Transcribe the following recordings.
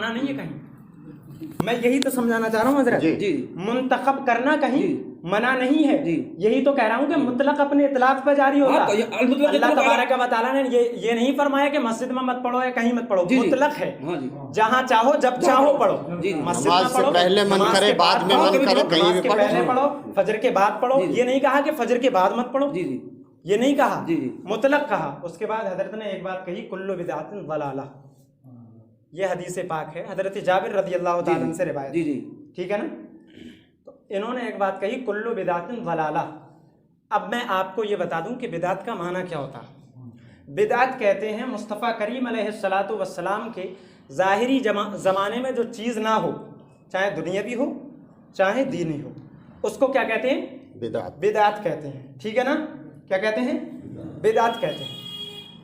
मना नहीं है कहीं। मैं यही तो समझाना चाह रहा हूँ हजरत जी। मुंतखब करना कहीं मना नहीं है जी। यही तो कह रहा हूँ कि मुतलक अपने इतलाक पर जारी होता है। अल्लाह तबारक व तआला ने ये नहीं फरमाया कि मस्जिद में मत पढ़ो या कहीं मत पढ़ो, मुतलक है, जहाँ चाहो जब चाहो पढ़ो। मस्जिद में पढ़ो, पहले मन करे बाद में मन करे, कहीं भी पहले पढ़ो, फजर के बाद पढ़ो। ये नहीं कहा कि फजर के बाद मत पढ़ो, ये नहीं कहा, मुतलक कहा। उसके बाद हजरत ने एक बात कही, कुल्लु बिदअतिन ज़लाला। ये हदीस पाक है, हजरत जाबिर रज़ी अल्लाह तआला अन्हु से रिवायत, ठीक है ना। तो इन्होंने एक बात कही, कुल्लु बिदअतिन ज़लाला। अब मैं आपको ये बता दूं कि बिदअत का माना क्या होता है। बिदअत कहते हैं मुस्तफ़ा करीम अलैहिस्सलातु वस्सलाम के ज़ाहिरी ज़माने में जो चीज़ ना हो, चाहे दुनियावी हो चाहे दीनी हो, उसको क्या कहते हैं? बिदअत। बिदअत कहते हैं, ठीक है ना। क्या कहते हैं? बिदअत कहते हैं।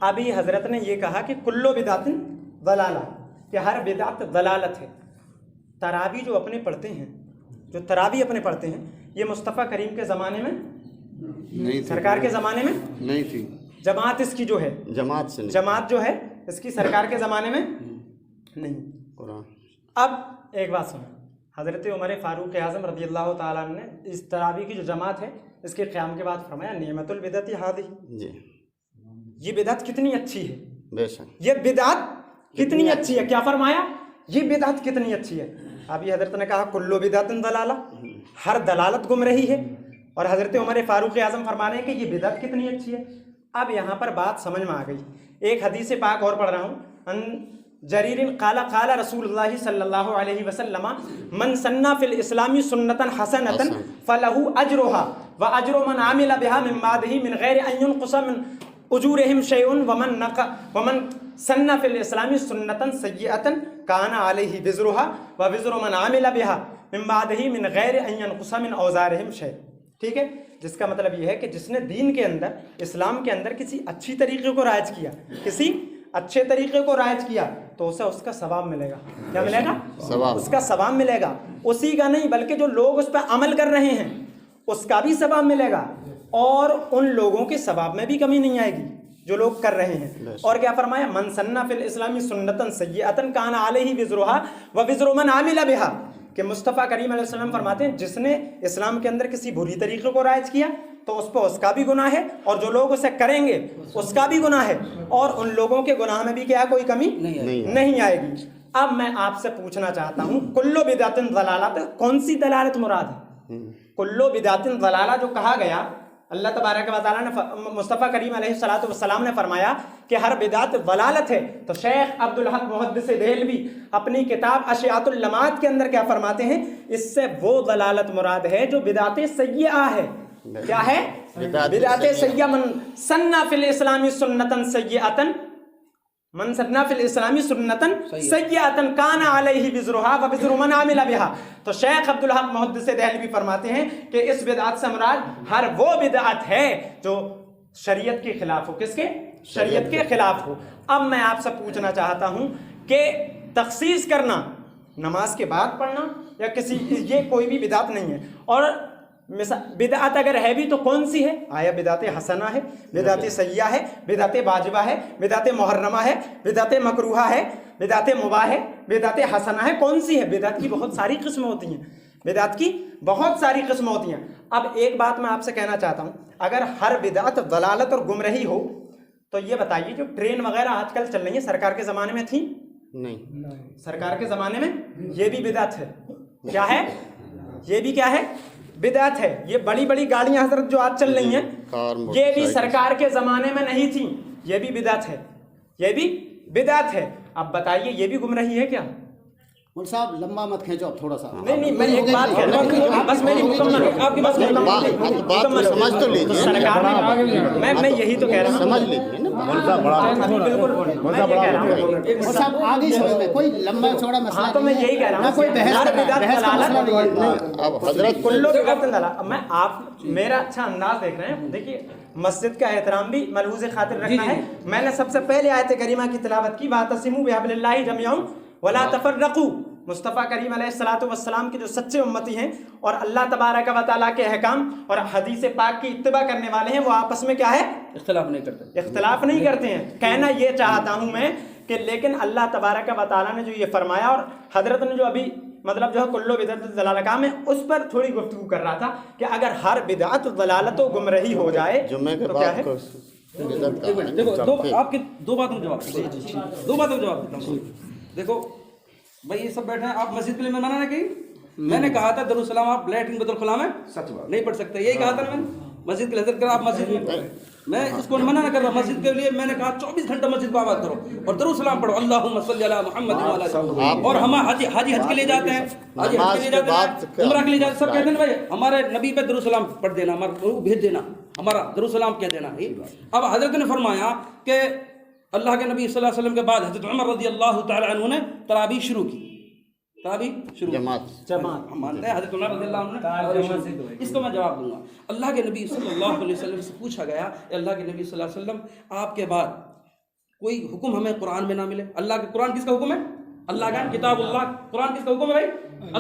अभी हजरत ने ये कहा कि कुल्लु बिदअतिन ज़लाला, कि हर बिदअत दलालत है। तरावी जो अपने पढ़ते हैं, जो तरावी अपने पढ़ते हैं, ये मुस्तफ़ा करीम के ज़माने में नहीं, सरकार के ज़माने में नहीं थी। जमात इसकी जो है, जमात से नहीं, जमात जो है इसकी सरकार के ज़माने में नहीं। अब एक बात सुनो, हज़रत उमर फ़ारूक आज़म रज़ी अल्लाह तआला अन्हु ने इस तरावी की जो जमात है इसके क़याम के बाद फरमाया, निअमतुल बिदअति हाज़िही जी, ये बिदअत कितनी अच्छी है। बेशक ये बिदअत कितनी अच्छी है। क्या फरमाया? ये बिदअत कितनी अच्छी है। अभी हजरत ने कहा कुल्लु बिदअतिन दलाला, हर दलालत गुमराही है। और हजरत उमर फ़ारूक आज़म फरमा रहे हैं कि ये बिदअत कितनी अच्छी है। अब यहाँ पर बात समझ में आ गई। एक हदीस पाक और पढ़ रहा हूँ, अन जरीरिन क़ाला क़ाला रसूलुल्लाह सल्लल्लाहु अलैहि वसल्लम मन सन्ना फिल इस्लामी सुन्नतन हसनतन फलहु अजरुहा व अजरु मन आमिला बिहा मिन बादिही मिन गैरि अन युनक़ुसा मिन उजूरिहिम शैउन वमन सन्ना फिल इस्लामी सुन्नतन सय्यअतन काना अलैहि विज़रुहा व विज़रु मन आमिला बिहा मिन बादिही मिन गैरि अन युनक़ुसा मिन औज़ारिहिम शै। ठीक है, जिसका मतलब ये है कि जिसने दीन के अंदर, इस्लाम के अंदर किसी अच्छी तरीके को राइज किया, किसी अच्छे तरीके को राइज किया, तो उसे उसका सवाब मिलेगा। क्या मिलेगा? सवाब, उसका सवाब मिलेगा। उसी का नहीं बल्कि जो लोग उस पर अमल कर रहे हैं उसका भी सवाब मिलेगा, और उन लोगों के सवाब में भी कमी नहीं आएगी जो लोग कर रहे हैं। और क्या फरमाया? मन सन्ना फिल इस्लामी सुन्नतन सय्यअतन काना अलैहि विज़रुहा व विज़रु मन आमिला बिहा, कि मुस्तफ़ा करीम अलैहि सल्लम फरमाते हैं जिसने इस्लाम के अंदर किसी बुरी तरीके को राइज किया तो उस पर उसका भी गुनाह है, और जो लोग उसे करेंगे उसका भी गुनाह है, और उन लोगों के गुनाह में भी क्या कोई कमी नहीं आएगी। अब मैं आपसे पूछना चाहता हूँ, कुल्लु बिदअतिन ज़लाला, कौन सी दलालत मुराद है? कुल्लु बिदअतिन ज़लाला जो कहा गया, अल्लाह तबारक व तआला ने, मुस्तफ़ा करीम अलैहिस्सलातु वस्सलाम ने फरमाया कि हर बिदअत दलालत है। तो शेख अब्दुल हक मुहद्दिस देहलवी अपनी किताब अशियातुल लमात के अंदर क्या फरमाते हैं? इससे वो दलालत मुराद है जो बिदअत सय्यआ है। क्या है? बिदअत सय्यआ। मन सन्ना फिल इस्लामी सुन्नतन सय्यअतन, मन सन्ना फिल इस्लामी सुन्नतन सय्यअतन काना अलैहि विज़रुहा व विज़रु मन आमिला बिहा। तो शेख अब्दुल हक मुहद्दिस देहलवी फरमाते हैं कि इस बिदअत से मुराद हर वो बिदअत है जो शरीयत के खिलाफ हो। किसके? शरीयत के खिलाफ हो। अब मैं आपसे पूछना चाहता हूं कि तखसीस करना, नमाज के बाद पढ़ना या किसी, ये कोई भी बिदअत नहीं है। और बिदअत अगर है भी तो कौन सी है? आया बिदअत हसना है, बिदअत सय्या है, बिदअत वाजिबा है, बिदअत मुहर्रमा है, बिदअत मकरूहा है, बिदअत मुबाह है, बिदअत हसना है। कौन सी है? बिदअत की बहुत सारी किस्म होती हैं, बिदअत की बहुत सारी किस्म होती हैं। अब एक बात मैं आपसे कहना चाहता हूँ, अगर हर बिदअत दलालत और गुमराही हो तो ये बताइए, जो ट्रेन वगैरह आजकल चल रही है सरकार के ज़माने में थी? नहीं। सरकार के ज़माने में ये भी बिदअत है। क्या है? ये भी क्या है? बिदअत है। ये बड़ी बड़ी गाड़ियां हजरत जो आज चल रही हैं, ये भी सरकार के ज़माने में नहीं थी, ये भी बिदअत है, ये भी बिदअत है। अब बताइए, ये भी गुमराही है क्या? मुल्क साहब लंबा मत खींचो, थोड़ा सा। नहीं, मैं एक बात कह रहा हूँ, बस मेरी मुकम्मल हो, आपकी बस बात समझ तो लीजिए। सरकार ने, मैं यही तो कह रहा हूँ, समझ लीजिए ना। बिल्कुल आगे समझ में कोई लंबा चौड़ा मसला। तो मैं यही कह रहा हूँ, कोई अब हजरत कुल्लु बिदअतिन ज़लाला। मैं, आप मेरा अच्छा अंदाज देख रहे हैं। देखिए, मस्जिद का एहतराम भी मलहूज़ खातिर रखना है। मैंने सबसे पहले आयत करीमा की तिलावत की, वातसिमू बिहब्लिल्लाहि जमीअन वला तफर्रकू। मुस्तफ़ा करीम अलैहिस्सलातु वस्सलाम के जो सच्चे उम्मती हैं और अल्लाह तबारक व तआला के अहकाम और हदीस पाक की इत्तिबा करने वाले हैं, वो आपस में क्या है? इख्तिलाफ नहीं करते। इख्तिलाफ नहीं करते हैं। कहना ये चाहता हूँ मैं कि लेकिन अल्लाह तबारक व तआला ने जो ये फरमाया, और हजरत ने जो अभी मतलब जो है कुल्लु बिदअत दलालत में उस पर थोड़ी गुफ्तगू कर रहा था कि अगर हर बिदअत दलालत व गुमराही हो जाए जुम्मे के तो क्या बाद है। को देखो आपके दो बातों में जवाब देता हूँ। देखो भाई ये सब बैठे हैं, आप मस्जिद के लिए मना ना कही। मैंने कहा था दरुसलाम आप लैट्रिन बैतुल खुला में नहीं पढ़ सकते, यही कहा था ना मैंने। मस्जिद के लिए हजरत कर आप मस्जिद में, मैं इसको मना ना कर रहा। मस्जिद के लिए मैंने कहा 24 घंटा मस्जिद को आबाद करो और दरुसलाम पढ़ो, अल्लाहुम्मा सल्ली अला मुहम्मद व अला। और हम हाजी हज के लिए जाते हैं, हाजी हज के लिए जाते हैं, उम्रा के लिए जाते हैं, सब कहते हैं भाई हमारे नबी पे दरुसलाम पढ़ देना, हमारा भेज देना, हमारा दरुसलाम कह देना। अब हजरत ने फरमाया कि अल्लाह के नबी सल्लल्लाहु अलैहि वसल्लम के बाद हजरत उमर रज़ियल्लाहु तआला अन्हु ने तरावी शुरू की। जमात हम मानते हैं हजरत उमर रज़ियल्लाहु अन्हु ने। इसको मैं जवाब दूंगा। अल्लाह के नबी सल्लल्लाहु अलैहि वसल्लम से पूछा गया, अल्लाह के नबी सल्लल्लाहु अलैहि वसल्लम आपके बाद कोई हुक्म हमें कुरान में ना मिले। अल्लाह के कुरान किसका हुक्म है? अल्लाह का किताबुल्लाह। कुरान किसका हुक्म है भाई?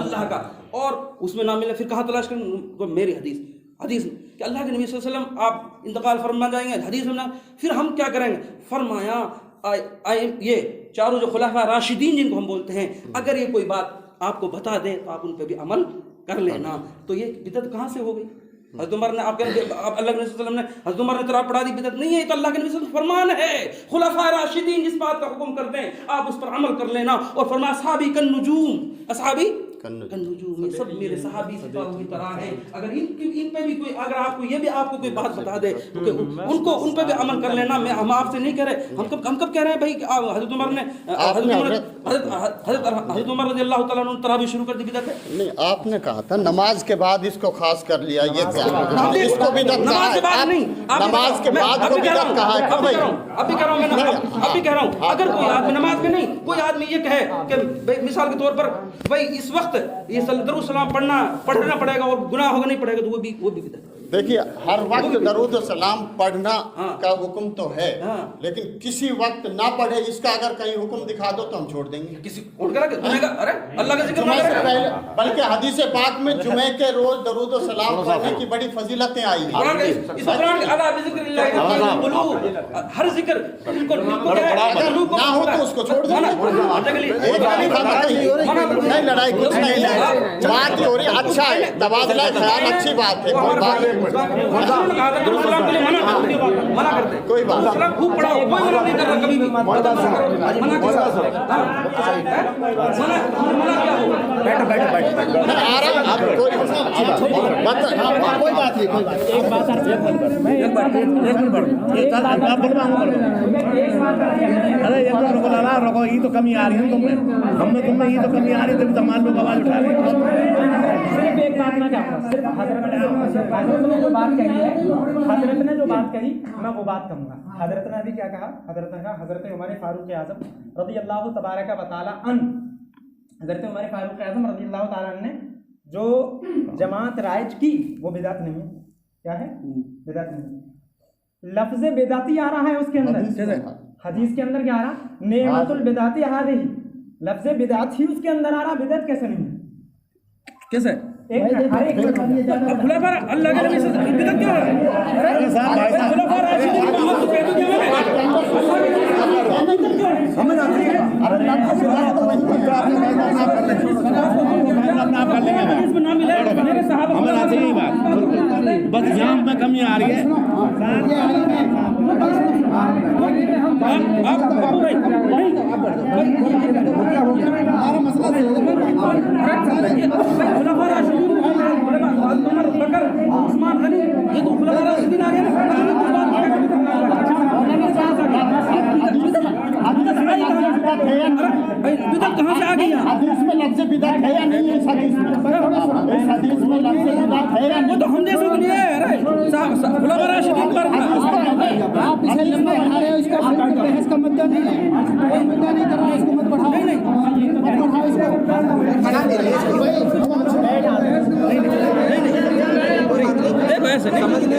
अल्लाह का। और उसमें ना मिले फिर कहाँ तलाश करें? मेरी हदीस कि अल्लाह के नबी सल्लल्लाहु अलैहि वसल्लम आप इंतकाल फरमा जाएंगे, हदीस में ना, फिर हम क्या करेंगे? फरमाया ये चारों जो खुलाफा राशिदीन जिनको हम बोलते हैं, अगर ये कोई बात आपको बता दें तो आप उन पर भी अमल कर लेना। तो ये बिदअत कहाँ से हो गई? हज़रत उमर ने आप अल्लाह के नबी सल्लल्लाहु अलैहि वसल्लम ने हज़रत उमर ने तराब पढ़ा दी, बिदअत नहीं है, तो अल्लाह के नबी सल्लल्लाहु अलैहि वसल्लम फरमान है। खुलाफा राशिदीन जिस बात का हुक्म करते हैं आप उस पर अमल कर लेना। और फरमाया असहाबी कन नुजूम, असहाबी कन नुजूम, ये सब मेरे सहाबी सितारों की तरह हैं। अगर इन पे भी कोई, अगर आपको ये भी आपको कोई बात बता दे तो उनको उन पे भी अमल कर लेना। मैं हम आपसे नहीं कह रहे, हम कब कह रहे हैं भाई हज़रत उमर ने हज़रत उमर रज़ियल्लाहु तआला अन्हु तरावी शुरू कर दी बिदअत है? नहीं, आपने कहा था नमाज के बाद इसको खास कर लिया, ये इसको बिदअत कहा है। नमाज के बाद को बिदअत कहा है। अभी कह रहा हूँ अगर कोई आदमी नमाज में नहीं, कोई आदमी ये कहे कि मिसाल के तौर पर भाई इस वक्त ये दरूद-सलाम पढ़ना पड़ेगा और गुनाह होगा नहीं पड़ेगा, तो वो भी बिदअत है। देखिए हर वक्त दरूद सलाम पढ़ना का हुक्म तो है, लेकिन किसी वक्त ना पढ़े इसका अगर कहीं हुक्म दिखा दो तो हम छोड़ देंगे। किसी अरे अल्लाह का जिक्र जुमे से पहले, बल्कि हदीस पाक में जुमे के रोज दरूद सलाम पढ़ने की बड़ी फजीलतें आई हैं। हर जिक्र ना हो तो उसको छोड़ देना। नहीं लड़ाई कुछ नहीं है, बात हो रही अच्छा है, तबादला ख्याल अच्छी बात है, कोई बात नहीं, मना करते कोई बात खूब पढ़ाओ, कोई मना नहीं कर रहा कभी भी। मना क्या होगा? नहीं आ रहा आप कोई बात नहीं, एक बात रखो, ये तो कमी आ रही है तुमने ये तो कमी आ रही है, तभी तमाम लोग आवाज उठा रहे हैं। सिर्फ एक बात मैं कहूँगा, सिर्फ हजरत ने जो बात कही है, हजरत ने जो बात कही मैं वो बात कहूँगा। हजरत ने अभी क्या कहा? हजरत ने कहा हजरत उमर फारूक आज़म रज़ियल्लाहु तबारक व तआला अन्हु, हजरत उमर फारूक आज़म रज़ियल्लाहु तआला अन्हु ने जो जमात राइज की वो बिदअत नहीं है। क्या है? बिदअत नहीं। लफ्ज़ बिदअती आ रहा है उसके अंदर, हदीस के अंदर क्या आ रहा? नेमतुल बिदअती हादिही, लफ्ज़ बिदअत ही उसके अंदर आ रहा, बिदअत कैसे नहीं है? कैसे? एक खुलाफा अल्लाह के नबी से बिदअत क्यों हो रहा है? खुलाफा राशिदीन मोहम्मद तो कहते हैं बस यहाँ में कमी आ रही है। उस्मान गनी ये तो खुलाफा राशिदीन आ गए ना। बिदअत कहाँ से आ गई? हदीस में लफ्ज़ बिदअत है या नहीं है? इस हदीस में लफ्ज़ बिदअत है या नहीं? वो तो हम जैसों के लिए है। अरे खुलाफा राशिदीन पर आप इसे लंबा बढ़ा रहे हो, इसका बहस का मुद्दा नहीं है, कोई मुद्दा नहीं कर रहा है, इसको मत बढ़ाओ। नहीं मत बढ़ाओ इसको, बढ़ा दे रहे देखो ऐसे समझने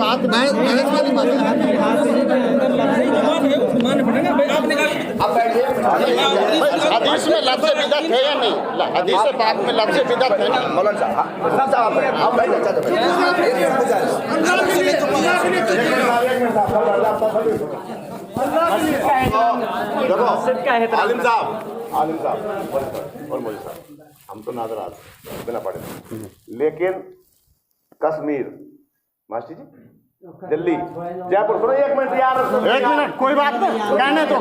बात बहस वाली बात है। मानना पड़ेगा भाई, आप निकाल अब बैठिए। हदीस में लफ्ज़ बिदअत है या नहीं? हदीस पाक में लफ्ज़ बिदअत है ना? मौलाना साहब आप बैठिए। अच्छा तो देखो आलिम साहब और मोदी साहब, हम तो नाजर आते बिना पढ़े, लेकिन कश्मीर मास्टर जी, दिल्ली, जयपुर, सुनो 1 मिनट यार, 1 मिनट, कोई बात नहीं, कहने दो,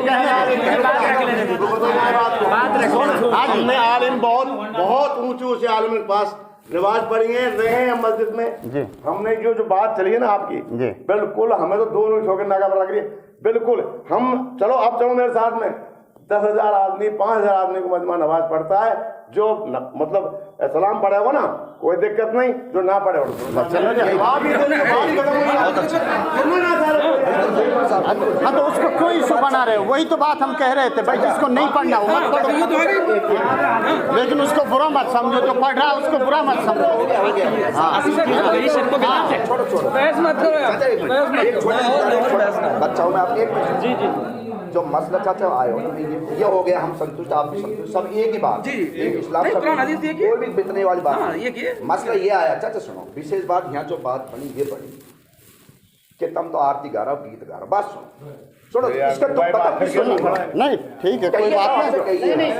आज हमने आलिम बहुत ऊंचे से आलिम के पास नमाज पढ़ी है, रहे हैं मस्जिद में जी। हमने जो बात चली है ना आपकी जी, बिल्कुल हमें तो दोनों ठोकर नाका पर लग रही है, बिल्कुल हम चलो अब चलो मेरे साथ में 10,000 आदमी 5,000 आदमी को मजमा नमाज पढ़ता है, जो मतलब सलाम पढ़ेगा ना कोई दिक्कत नहीं, जो ना पढ़े हाँ तो उसको कोई इशू बना रहे हो, वही तो बात हम कह रहे थे भाई, जिसको नहीं पढ़ना हो मत पढ़ो, लेकिन उसको बुरा मत समझो, जो पढ़ रहा है उसको बुरा मत समझो। बच्चाओं में आप एक जी जो मसला चाचा आए हो, ये हो गया, हम संतुष्ट, आप भी संतुष्ट, सब एक ही बात, एक इस्लाम, कोई भी बितने वाली बात नहीं। मसला ये आया चाचा, सुनो विशेष बात, यहाँ जो बात बनी ये बनी कि तुम तो आरती गा रहा हो, गीत गा रहा हो, बात सुनो इसका तो पता नहीं, ठीक है, कोई बात नहीं,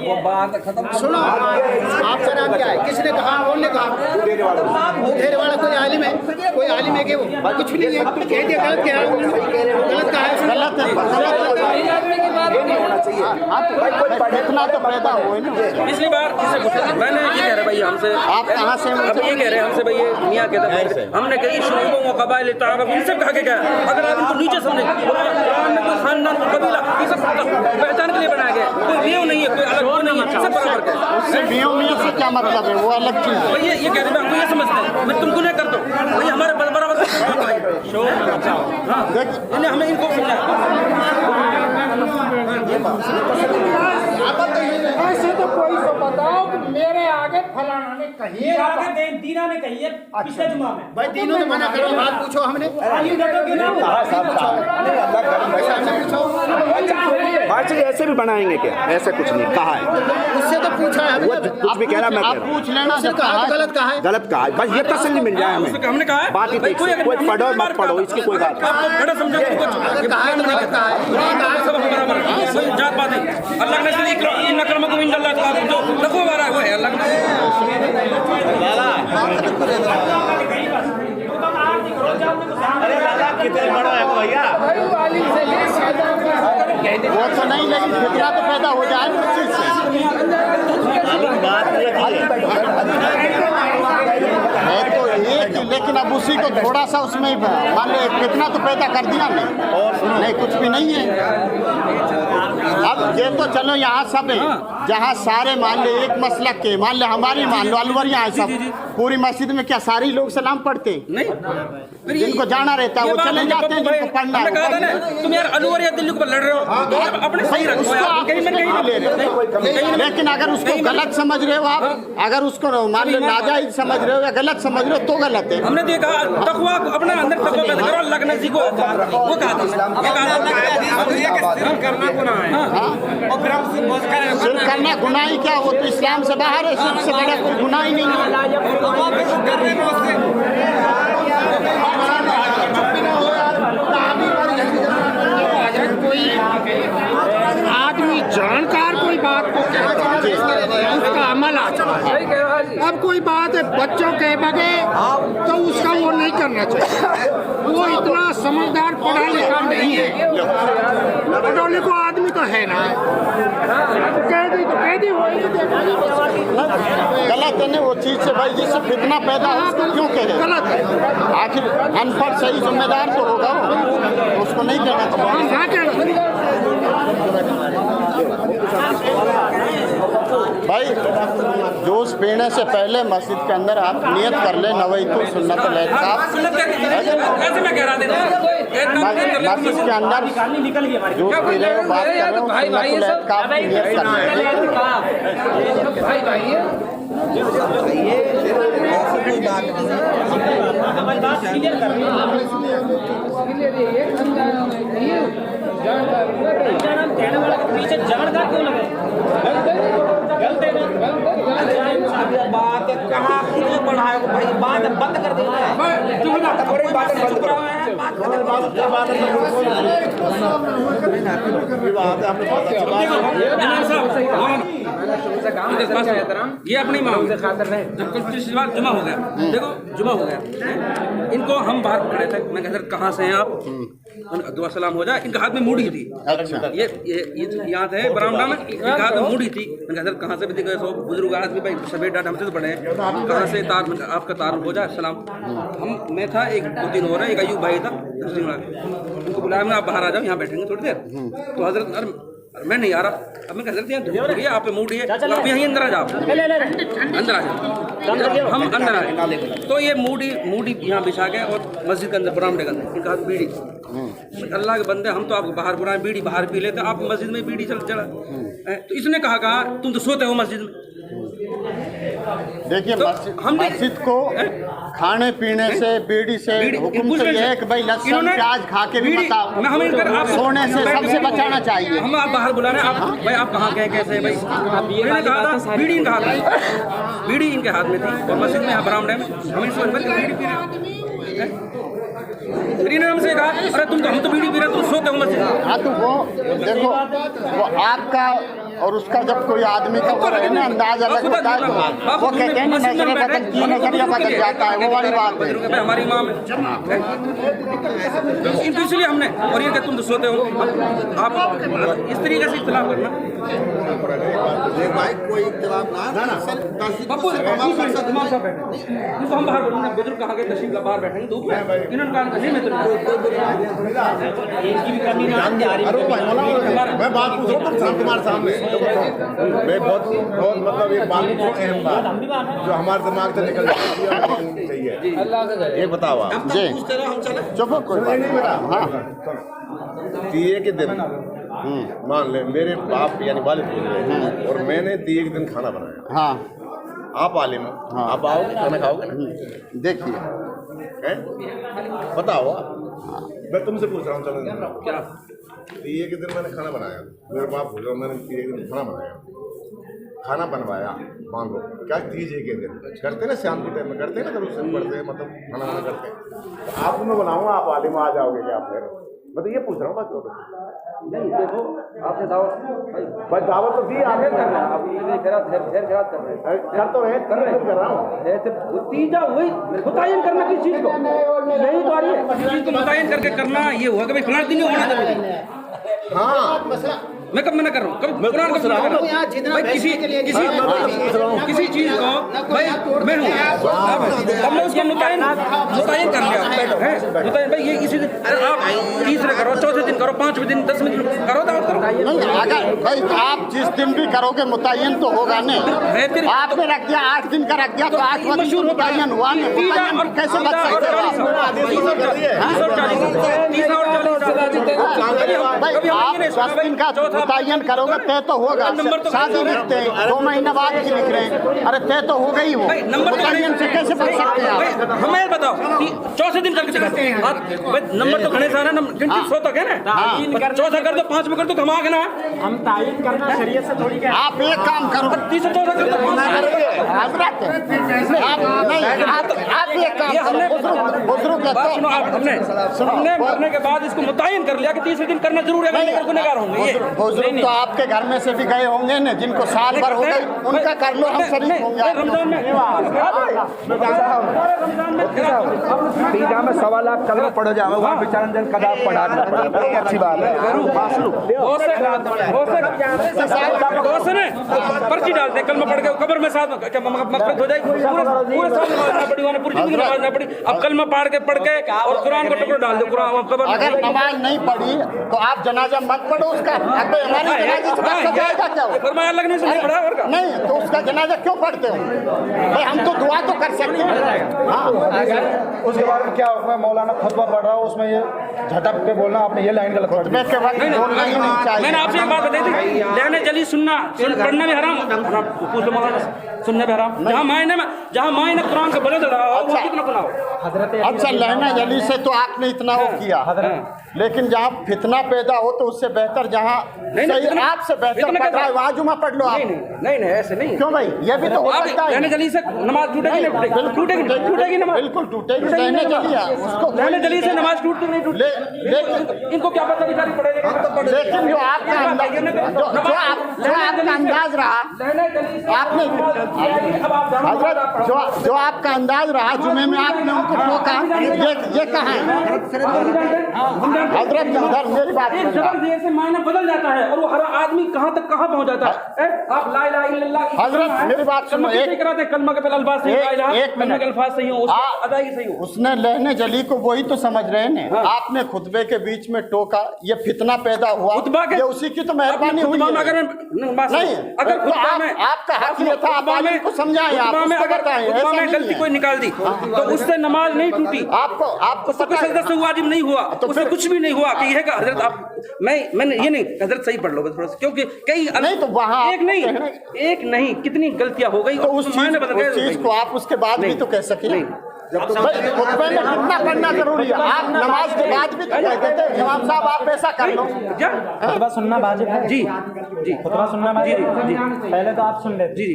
वो बात खत्म। सुनो आपसे नाम क्या है? किसने कहा? उन्होंने कहा धेरे वाला कोई आलिम है? कोई आलिम है कि वो कुछ भी नहीं है, कह दिया गलत क्या है, गलत कहा है, गलत इतना तो पैदा हुआ है ना। पिछली बार मैंने ये कह रहे भैया हमसे, आप कहाँ से? अब ये कह रहे हैं हमसे भैया मियाँ कहते हैं, हमने कही शुरूओं व कबाइल तारफ इनसे कहा के क्या, अगर आप इनको नीचे समझे, कुरान में कोई खानदान कोई कबीला ये सब पहचान के लिए बनाया गया, कोई मियाँ नहीं है, कोई अलग वो नहीं है, सब बराबर है। उससे मियाँ से क्या मतलब है? वो अलग चीज़ है। ये कह रहे हैं हमको ये समझते हैं, मैं तुमको नहीं करता हूँ भैया, हमारे बराबर इन्हें हमें इनको समझाया। ऐसे तो कोई तो बताओ कि मेरे आगे फलाना ने कही है, दीना ने कही है पिछले जुमा में। भाई तीनों ने मना करो, बात पूछो हमने, ऐसे भी बनाएंगे क्या? ऐसे कुछ नहीं कहा है, उससे तो पूछा है, कुछ भी कह रहा मैं आप पूछ लेना, उसने कहा गलत कहा है, गलत कहा है, बस ये तसल्ली मिल जाए हमें। हमने कहा है बाकी कोई पढ़ो मत पढ़ो इसकी कोई बात नहीं, बड़ा समझा कहा है तो गलत कहा है, सब बराबर है, जात बात नहीं। अल्लाह ने इन अकरमकुम इंदल्लाह जो लखो वाला है वो है अल्लाह कितने बड़ा है भैया, वो तो नहीं, लेकिन फितना तो पैदा हो जाए उस चीज़ से। बात है तो एक, लेकिन अब उसी को थोड़ा सा उसमें मान लो कितना तो पैदा कर दिया नहीं, कुछ भी नहीं है। अब ये तो चलो यहाँ सब है, जहाँ सारे मान लो एक मसलक के, मान लो हमारी, मान लो अलवर यहाँ है सब, पूरी मस्जिद में क्या सारे लोग सलाम पढ़ते नहीं? जिनको जाना रहता है वो चले जाते हैं, जिनको पढ़ना है। कहा था ना तुम यार अलवर या दिल्ली को लड़ रहे हो, अपने सही रखो यार, कहीं ना कहीं ले रहे हो, लेकिन अगर उसको गलत समझ रहे हो आप, अगर उसको मान लो नाजायज समझ रहे हो या गलत समझ रहे हो तो गलत है। हमने देखा तकवा अपना अंदर तकवा पैदा करो, अल्लाह के नजदीक हो, वो कहा था, ये कहा था करना गुनाह है, सिर्फ करना गुनाह ही क्या, वो तो इस्लाम से बाहर है, सबसे बड़ा कोई गुनाह ही नहीं है। आदमी जानकार कोई बात को उसका अमल आता है। अब कोई बात है बच्चों के बगैर तो उसका वो नहीं करना चाहिए, वो इतना समझदार पढ़ा लिखा नहीं है, पढ़ा लिखा आदमी तो है ना, कह दी गलत है ना वो चीज़ से भाई, जिससे फितना पैदा हो उसको क्यों कहे? गलत है, आखिर अनपढ़ सही जिम्मेदार तो होगा वो, उसको नहीं कहना चाहिए भाई। जोश पीने से पहले मस्जिद के अंदर आप नियत कर ले, नवैतु सुन्नत लैतकाफ, मस्जिद के अंदर जोश पी रहे हो, बात कर रहे हो, सुन्नत लैतकाफ की नियत कर ले। ये अपनी इमाम जब कल बात जुमा हो गया, देखो जुमा हो गया, इनको हम बाहर खड़े थे, मैं कहता कहाँ से हैं आप, दुआ सलाम हो जाए, इनके हाथ में मूढ़ी थी। अच्छा। ये यहाँ थे बरामदा में, इनके हाथ में मूढ़ी थी। मैं कहता कहाँ से भी दिखे, सो बुजुर्ग आदमी भाई सभी डाट हमसे तो बड़े हैं, कहाँ से तार आपका तारुफ हो जाए सलाम। मैं था, एक 2-3 और है, एक अयूब भाई था, उनको बुलाया मैं, आप बाहर आ जाओ, यहाँ बैठेंगे थोड़ी देर। तो हजरत अरे मैं नहीं आ रहा, अब मैं कह सकते हैं आप पे मूड है, आप यहीं अंदर आ जाओ, अंदर आ जाओ, हम अंदर आए। तो ये मूडी यहाँ बिछा गए और मस्जिद के अंदर बरामदे के अंदर इनका बीड़ी, अल्लाह के बंदे हम तो आपको बाहर बुलाए, बीड़ी बाहर पी लेते, आप मस्जिद में बीड़ी चला। तो इसने कहा तुम तो सोते हो मस्जिद में। देखिए तो मस्जिद को खाने पीने से, बीड़ी से हुक्म तो ये है कि भाई लहसुन प्याज खा के भी बताओ, सोने से सबसे बचाना चाहिए। हम आप बाहर बुला रहे हैं, आप भाई आप कहाँ गए, कैसे भाई, मैंने कहा था बीड़ी इनका हाथ में, बीड़ी इनके हाथ में थी और मस्जिद में यहाँ बरामदे में हम इस वक्त बीड़ी पी रहे हैं। फिर इन्होंने हमसे कहा अरे तुम तो हम तो बीड़ी पी रहे, तुम सोते हो मस्जिद। हाँ तो वो देखो, वो आपका और उसका जब कोई आदमी का वो रहे ना अंदाज अलग होता है, तो वो कहते हैं नजरें बदलती है, नजरिया बदल जाता है, वो वाली बात है। हमारी इमाम है, इसलिए हमने, और ये तुम तो सोते हो, आप इस तरीके से इख्तिलाफ करना। बप्पू हम बाहर बोलूँगा, बुजुर्ग कहाँ गए, तशरीफ ला बाहर बैठेंगे धूप में, इन्होंने कहा नहीं मैं तो मैं बात पूछ रहा हूँ तुम्हारे सामने, मैं बहुत मतलब एक बात अहम बात जो हमारे दिमाग से निकल जाती है, ये बताओ आप जी चुप कोई बात नहीं बेटा। हाँ दिए के दिन मान ले मेरे बाप यानी वालिद गुजरे और मैंने दिए के दिन खाना बनाया, हाँ आप आलिम हो, आप आओगे खाना खाओगे ना? देखिए बताओ मैं तुमसे पूछ रहा हूँ, चलो क्या दिए के दिन मैंने खाना बनाया, मेरे बाप गुजरा, मैंने दिए के दिन खाना बनाया, खाना बनवाया, मान लो क्या तीजे के दिन करते ना, शाम के टाइम में करते ना, जरूर से पढ़ते मतलब खाना वाना करते हैं, तो आपको मैं बनाऊंगा, आप आलिम आ जाओगे क्या आप? फिर मैं तो ये पूछ रहा हूँ बात। नहीं देखो आपने दावत भाई दावत तो दी आपने कर रहे हैं, आप ये कर रहे हैं, कर तो कर रहा हूँ, तीजा वही मुतय्यन करना किस चीज को, यही तो आ रही है, चीज को मुतय्यन करके करना ये हुआ कि भाई फलाना दिन होना जरूरी। हाँ मैं कब मना कर रहा हूँ, कब कुरान को भाई किसी चीज को भाई मैं हूँ, अब मैं उसको मुतय्यन कर लिया, मुतय्यन भाई ये किसी दिन आप तीसरे करो, चौथे दिन करो, 5वें दिन 10वें दिन करो, दावत करो। अगर भाई आप जिस दिन भी करोगे मुतय्यन तो होगा नहीं, आपने रख दिया 8 दिन का रख दिया तो 8 दिन तो मुतय्यन हुआ नहीं, मुतय्यन कैसे बच सकते हो भाई? आप 10 दिन का मुतय्यन करोगे तय तो होगा, शादी लिखते हैं 2 महीने बाद की लिख रहे हैं, अरे तय तो हो गई, वो मुतय्यन से कैसे बच सकते हैं आप? हमें बताओ चौथे दिन करके दिखाते हैं भाई, नंबर तो घने सारा गिनती 100 तक है ना, चौथा कर दो, 5 में कर दो, कमा के ना हम तायीन करना शरीयत से थोड़ी क्या। आप एक काम करो, 30 से 14 कर दो, हजरत आप एक काम करो, बुजुर्ग बात सुनो आप, हमने मरने के बाद इसको मुतय्यन कर लिया कि 30 दिन करना जरूर है, नहीं गुनहगार होंगे। बुजुर्ग तो आपके घर में से भी गए होंगे ना, जिनको साल भर हो गई, उनका कर लो, हम शरीक होंगे। रमजान में बीजा में 1.25 लाख कलमा पढ़ो जाओ, वहाँ बेचारा कदा पढ़ा अच्छी बात है। पर्ची डालते कलमा पढ़ के कब्र में साथ मगफिरत हो जाएगी, पूरे साल नमाज ना पड़ी, पूरी जिंदगी नमाज ना पड़ी, अब कलमा पढ़ के और कुरान को टुकड़ा डाल दो, कुरान कब्र। अगर नमाज नहीं पढ़ी तो आप जनाजा मत पढ़ो उसका, हमारी जनाजे से बच जाएगा क्या? फरमाया लगने से नहीं पढ़ा और का नहीं तो उसका जनाजा क्यों पढ़ते हो भाई? हम तो दुआ तो कर सकते हैं। हाँ उसके बाद क्या हुआ, मौलाना खुतबा पढ़ रहा हो, उसमें ये झटक के बोलना, आपने ये लाइन गलत खुतबे के वक्त बोलना ही नहीं चाहिए। मैंने आपसे एक बात बताई थी, लहने जली सुनना पढ़ना भी हराम, पूछ लो मौलाना। सुनने पे हराम, जहाँ मायने कुरान का बदल रहा हो वो कितना गुनाह हो। अच्छा लहना जली से तो आपने इतना वो किया, लेकिन जहाँ फितना पैदा हो तो उससे बेहतर जहाँ सही आपसे बेहतर पढ़ रहा है वहाँ जुमा पढ़ लो आप। नहीं ऐसे नहीं। क्यों भाई, ये भी तो हो सकता है। लहने जली से नमाज टूटेगी नहीं टूटेगी नमाज, बिल्कुल टूटेगी। लहने जली उसको लहने जली से नमाज टूटती नहीं टूटती, इनको क्या पता बेचारी पढ़ेगी। लेकिन जो आपका अंदाज रहा आपने हजरत जो आपका अंदाज रहा जुमे में आपने उनको टोका, ये कहाँ है हजरत? इधर मेरी बात से मायना बदल जाता है और वो हर आदमी कहाँ तक कहाँ पहुँच जाता है। आप ला इलाहा इल्लल्लाह हजरत मेरी बात सुनो, कराते कलमा के पहले अल्फाज सही, एक मिनट अल्फाज सही हो, अदायगी सही हो। उसने लहने जली को वही तो समझ रहे हैं। आपने खुतबे के बीच में टोका, ये फितना पैदा हुआ, ये उसी की तो मेहरबानी हुई है। नहीं अगर आपका हक ये था, आप को समझाएं, आप गलती कोई निकाल दी तो उससे नमाज नहीं टूटी, आपको सजदा से वाजिब नहीं हुआ, उससे कुछ भी नहीं हुआ कि यह हजरत आप मैंने ये नहीं हजरत सही पढ़ लो बस थोड़ा सा, क्योंकि कई नहीं तो वहाँ एक नहीं कितनी गलतियां हो गई तो उस चीज को आप उसके बाद भी तो कह सके। जब तो खुतबे में कितना पढ़ना जरूरी है, आप नमाज के बाद भी तो कहते थे इमाम साहब आप ऐसा कर लो। खुतबा सुनना वाजिब है जी, खुतबा सुनना वाजिब है। जी पहले तो आप सुन लेते जी,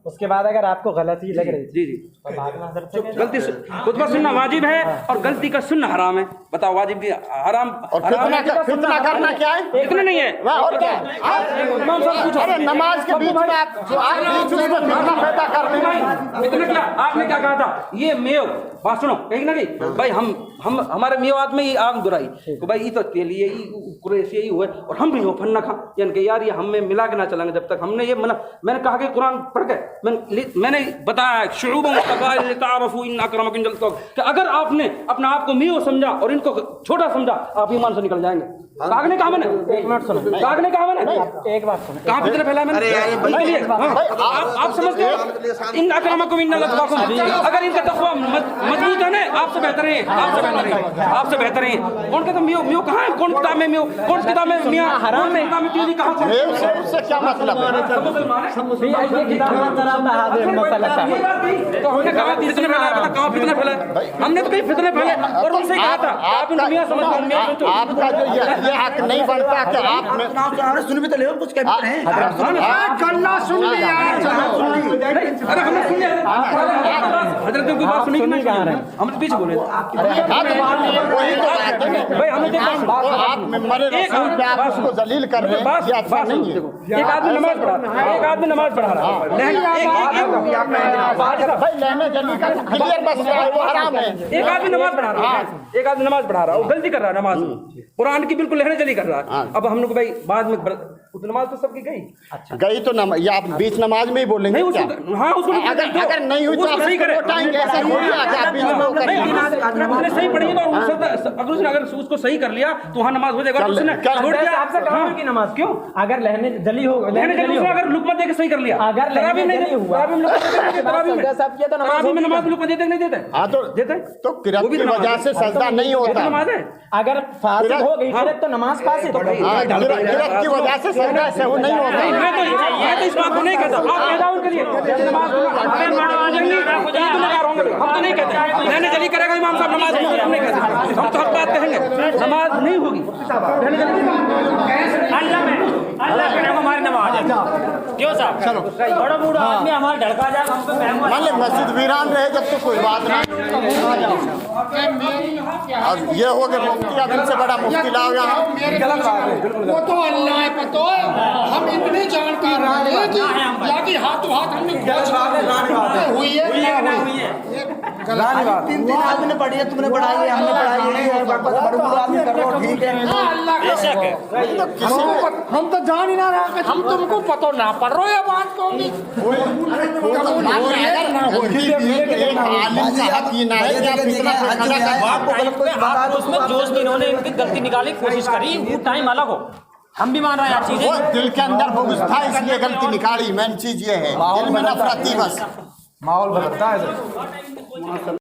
उसके बाद अगर आपको गलती लग रही जी तो भागना हजरत से गलती खुतबा सुनना वाजिब है और गलती का सुनना हराम है। बताओ वाजिब की हराम और फितना करना क्या है? इतना नहीं है और क्या? अरे नमाज के बीच में आप बीच में फितना पैदा कर रहे हैं। इतना क्या आपने क्या कहा था? ये मेव बात सुनो कहीं ना कहीं भाई हम हमारे मेवात में ही आग दुराई तो भाई ये तो के लिए कुरैशी ही हुए और हम भी हो फन्ना खा यानी कि यार ये हमें मिला के ना चलेंगे जब तक हमने ये मैंने कहा कि कुरान पढ़ के मैंने बताया शुरूब कि अगर आपने अपना आप को मीओ समझा और इनको छोटा समझा आप ईमान से निकल जाएंगे। काग ने कहा मैंने एक मिनट सुनो, काग ने कहा मैंने एक बात सुनो, कहाँ कितने फैला मैंने आप समझते हो इन अकरमकुम इंदल्लाह अगर इनका तक़वा मजबूत है ना आपसे बेहतर है आपसे बेहतर है। कौन कहता मियो कहाँ है? कौन किताब में मियो? कौन किताब में मियां? हराम में किताब में क्यों नहीं? कहाँ से? उससे क्या मतलब है? ये किताब में तरफ हाजिर मसला है तो हमने कहा फितने फैलाए, बता कहाँ फितने फैलाए? हमने तो कहीं फितने फैलाए और उनसे कहा था आप इनको मियां समझ लो मियां सोचो। आपका जो ये हक नहीं बनता कि आप सुन भी तो ले कुछ कहते हैं गल्ला सुन लिया। अरे हमने सुन लिया हजरत की बात सुनी कि नहीं कहा रहे हम तो पीछे बोले वही तो बात है भाई हमने आप मेरे रसूल पे आप उसको जलील कर रहे हैं, ये अच्छा नहीं है। एक आदमी नमाज पढ़ा रहा है भाई लहने जली का क्लियर बस रहा है वो हराम है। एक आदमी नमाज पढ़ा रहा है, एक आदमी नमाज पढ़ा रहा है, वो गलती कर रहा है नमाज कुरान की बिल्कुल लहने जली कर रहा है। अब हम लोग भाई बाद में नमाज तो सबकी गई गई तो ये आप बीच नमाज में ही बोलेंगे क्या? हाँ उसको अगर नहीं हुई तो आप सही करें उठाएंगे, ऐसा थोड़ी है कि आप बीच में वो करेंगे। सही पढ़िए अगर उसको सही कर लिया तो वहाँ नमाज हो जाएगा। आपसे कहा कि नमाज क्यों अगर लहने जली हो अगर लुकमा दे के सही कर लिया अगर तरावी में नमाज लुकमा देते नहीं देते? हाँ तो किरात की वजह से सजदा नहीं होता। नमाज है अगर फासिद हो गई फिर तो नमाज फासिद हो गई। किरात की वजह से सजदा से वो नहीं होता। मैं तो इस बात को नहीं कहता, आप पैदा करिए नमाज हम तो नहीं कहते लहने जली करेगा इमाम साहब नमाज नहीं कहते, हम तो हर बात कहेंगे नमाज नहीं होगी। अल्लाह के नाम हमारी नमाज है क्यों साहब? चलो बड़ा बूढ़ा आदमी हमारा ढड़का जाए हम पे मान ले मस्जिद वीरान रहे जब तो कोई बात नहीं। अब ये हो गया मुफ्ती अब इनसे बड़ा मुफ्ती लाओ यहाँ। वो तो अल्लाह है पता है, हम इतने जानकार रहे हैं कि हाथों हाथ हमने हुई है। तीन दिन आदमी ने पढ़ी है, तुमने पढ़ाई है, हमने पढ़ाई है, बड़े बूढ़े आदमी कर रहे हो ठीक है। हम तो जान ही ना रहा, हम तुमको पता ना पढ़ रहे हो बात को भी। उसमें जोश में इन्होंने इनकी गलती निकालने की कोशिश करी, वो टाइम अलग हो, हम भी मान रहे हैं चीजें। वो दिल के अंदर बुग़्ज़ था इसलिए गलती निकाली। मेन चीज ये है दिल में नफरत थी बस। माहौल बदलता है।